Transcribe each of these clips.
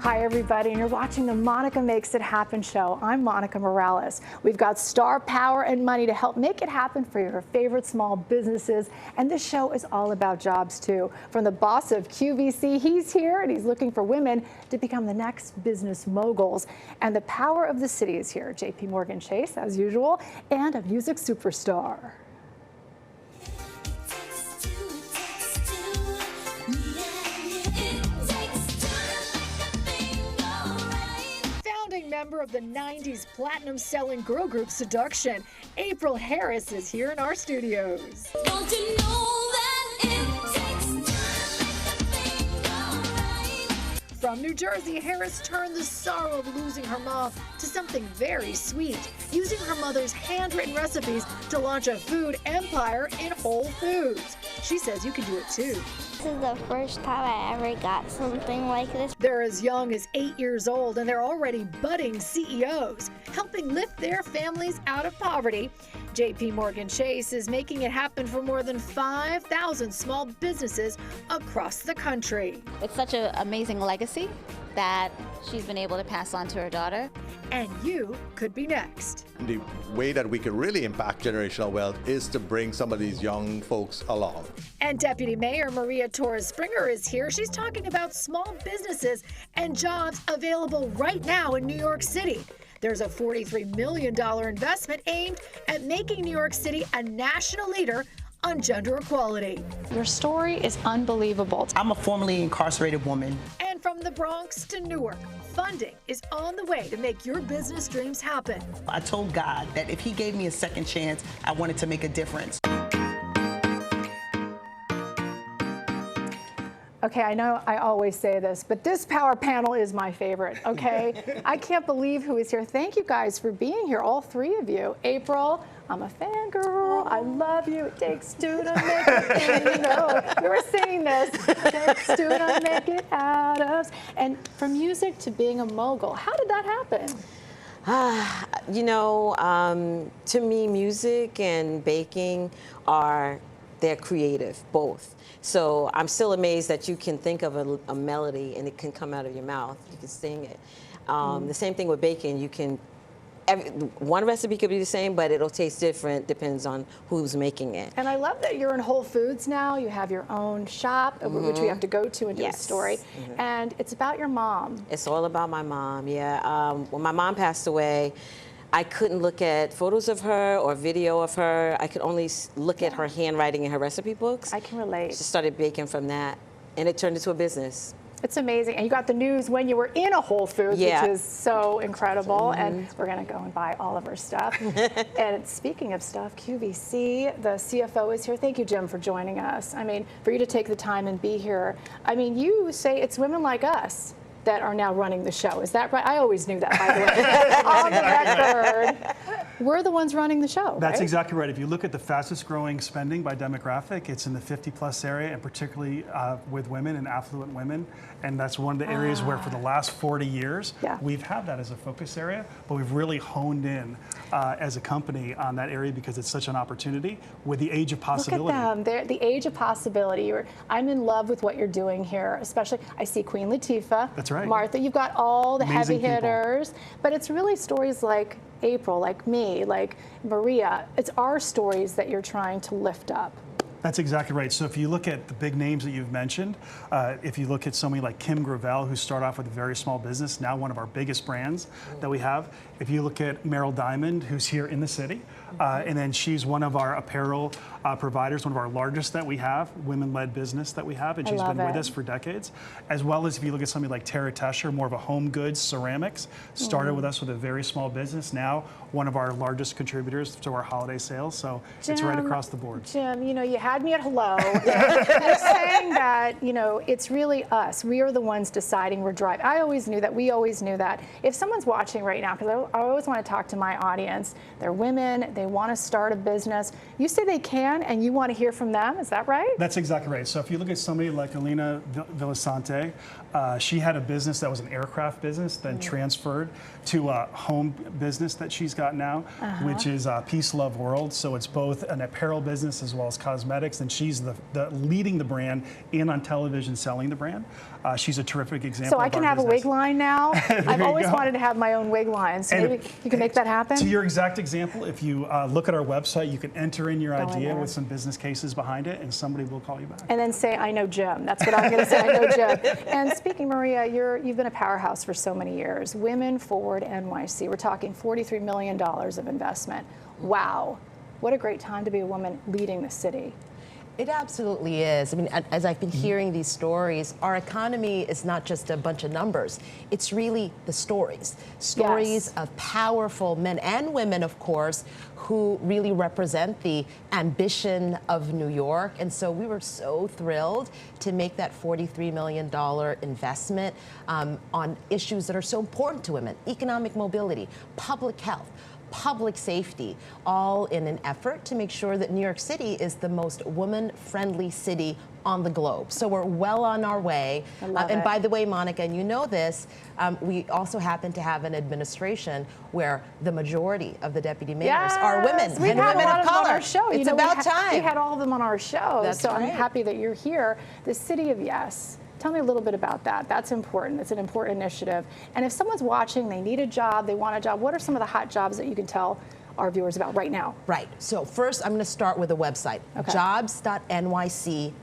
Hi, everybody, and you're watching the Monica Makes It Happen show. I'm Monica Morales. We've got star power and money to help make it happen for your favorite small businesses, and this show is all about jobs, too. From the boss of QVC, he's here, and he's looking for women to become the next business moguls. And the power of the city is here. JP Chase, as usual, and a music superstar. Member of the 90s platinum-selling girl group Seduction, April Harris is here in our studios. Don't you know that it takes time to make things right? From New Jersey, Harris turned the sorrow of losing her mom to something very sweet, using her mother's handwritten recipes to launch a food empire in Whole Foods. She says you can do it too. This is the first time I ever got something like this. They're as young as 8 years old, and they're already budding CEOs, helping lift their families out of poverty. JP Chase is making it happen for more than 5,000 small businesses across the country. It's such an amazing legacy that she's been able to pass on to her daughter. And you could be next. The way that we could really impact generational wealth is to bring some of these young folks along. And Deputy Mayor Maria Torres Springer is here. She's talking about small businesses and jobs available right now in New York City. There's a $43 million investment aimed at making New York City a national leader on gender equality. Your story is unbelievable. I'm a formerly incarcerated woman. And from the Bronx to Newark, funding is on the way to make your business dreams happen. I told God that if He gave me a second chance, I wanted to make a difference. Okay, I know I always say this, but this power panel is my favorite, okay? I can't believe who is here. Thank you guys for being here, all three of you. April, I'm a fangirl. I love you. It takes two to make it, you know. We were singing this. It takes two to make it out of. And from music to being a mogul, how did that happen? To me, music and baking they're creative, both. So I'm still amazed that you can think of a melody and it can come out of your mouth. You can sing it. The same thing with baking. You can, one recipe could be the same, but it'll taste different, depends on who's making it. And I love that you're in Whole Foods now. You have your own shop, which we have to go to and do a story. And it's about your mom. It's all about my mom, yeah. When my mom passed away, I couldn't look at photos of her or video of her. I could only look at her handwriting in her recipe books. I can relate. Just started baking from that, and it turned into a business. It's amazing. And you got the news when you were in a Whole Foods, which is so incredible. And we're going to go and buy all of her stuff. And speaking of stuff, QVC, the CFO is here. Thank you, Jim, for joining us. I mean, for you to take the time and be here. I mean, you say it's women like us that are now running the show. Is that right? I always knew that, by the way. On the record, we're the ones running the show, That's right? exactly right. If you look at the fastest growing spending by demographic, it's in the 50+ area, and particularly with women and affluent women. And that's one of the areas where for the last 40 years, we've had that as a focus area, but we've really honed in as a company on that area because it's such an opportunity with the age of possibility. Look at them. They're the age of possibility. I'm in love with what you're doing here, especially I see Queen Latifah. That's right. Martha, you've got all the Amazing heavy hitters, but it's really stories like April, like me, like Maria. It's our stories that you're trying to lift up. That's exactly right. So if you look at the big names that you've mentioned, if you look at somebody like Kim Gravel, who started off with a very small business, now one of our biggest brands that we have. If you look at Meryl Diamond, who's here in the city, and then she's one of our apparel providers, one of our largest that we have, women-led business that we have, and she's been with us for decades. As well as if you look at somebody like Tara Tesher, more of a home goods, ceramics, started with us with a very small business, now one of our largest contributors to our holiday sales. So Jim, it's right across the board. Jim, you know, you had me at hello. You're saying that, you know, it's really us. We are the ones deciding we're driving. I always knew that. We always knew that. If someone's watching right now, because I always want to talk to my audience, they're women, they want to start a business. You say they can, and you want to hear from them. Is that right? That's exactly right. So if you look at somebody like Alina Villasante, she had a business that was an aircraft business, then transferred to a home business that she's got. mascot now, which is Peace Love World. So it's both an apparel business as well as cosmetics, and she's the leading the brand and on television selling the brand. She's a terrific example. So I can have a wig line now. I've always go. wanted to have my own wig line. So maybe you can make that happen. To your exact example, if you look at our website, you can enter in your idea with some business cases behind it, and somebody will call you back. And then say, I know Jim. That's what I'm going to say, I know Jim. And speaking, Maria, you've been a powerhouse for so many years. Women Forward NYC. We're talking $43 million of investment. Wow. What a great time to be a woman leading the city. It absolutely is. I mean, as I've been hearing these stories, our economy is not just a bunch of numbers. It's really the stories. Stories of powerful men and women, of course, who really represent the ambition of New York. And so we were so thrilled to make that $43 million investment on issues that are so important to women: economic mobility, public health, public safety, all in an effort to make sure that New York City is the most woman-friendly city on the globe. So we're well on our way. And by the way, Monica, and you know this, we also happen to have an administration where the majority of the deputy mayors are women and women of color. On our show. It's about time. We had all of them on our show. That's so right. I'm happy that you're here. The City of Yes. Tell me a little bit about that. That's important. It's an important initiative. And if someone's watching, they need a job, they want a job, what are some of the hot jobs that you can tell our viewers about right now? Right. So first, I'm going to start with a website, jobs.nyc.gov.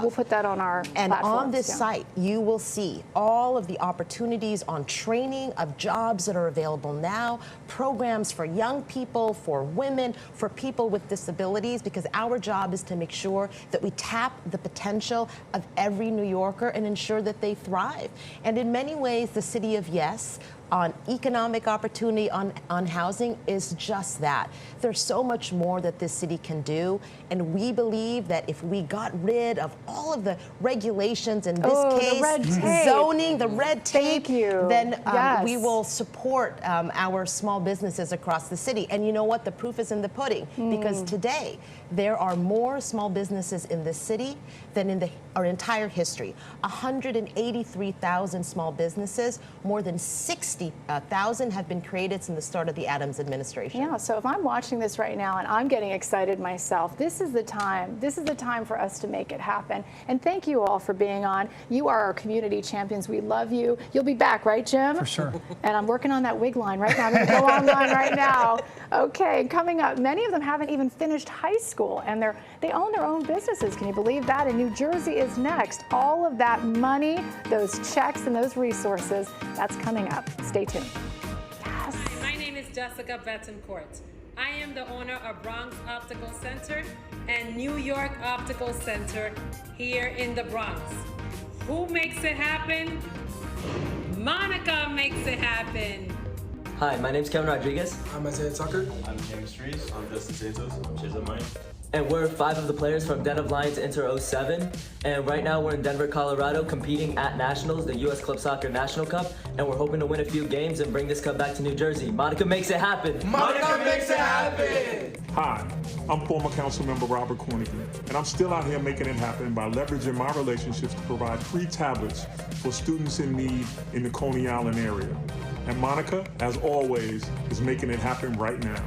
We'll put that on our And platforms, on this site, you will see all of the opportunities on training of jobs that are available now, programs for young people, for women, for people with disabilities, because our job is to make sure that we tap the potential of every New Yorker and ensure that they thrive. And in many ways, the City of Yes on economic opportunity, on housing, is just that. There's so much more that this city can do, and we believe that if we got rid of all of the regulations, in this case, the red tape. zoning, the red tape, Thank you. then we will support our small businesses across the city. And you know what? The proof is in the pudding, because today there are more small businesses in this city than in our entire history. 183,000 small businesses, more than 60,000 have been created since the start of the Adams administration. Yeah, so if I'm watching this right now and I'm getting excited myself, this is the time. This is the time for us to make it happen. And thank you all for being on. You are our community champions. We love you. You'll be back, right, Jim? For sure. And I'm working on that wig line right now. I'm going to go online right now. Okay, coming up, many of them haven't even finished high school, and they own their own businesses. Can you believe that? And New Jersey is next. All of that money, those checks, and those resources, that's coming up. Stay tuned. Yes. Hi, my name is Jessica Betancourt. I am the owner of Bronx Optical Center and New York Optical Center here in the Bronx. Who makes it happen? Monica makes it happen. Hi, my name's Kevin Rodriguez. I'm Isaiah Tucker. I'm James Reese. I'm Justin Santos. I'm Chisholm Mine. And we're 5 of the players from Den of Lions Inter 07. And right now we're in Denver, Colorado, competing at Nationals, the U.S. Club Soccer National Cup. And we're hoping to win a few games and bring this cup back to New Jersey. Monica makes it happen. Monica makes it happen. Hi, I'm former council member Robert Cornigan, and I'm still out here making it happen by leveraging my relationships to provide free tablets for students in need in the Coney Island area. And Monica, as always, is making it happen right now.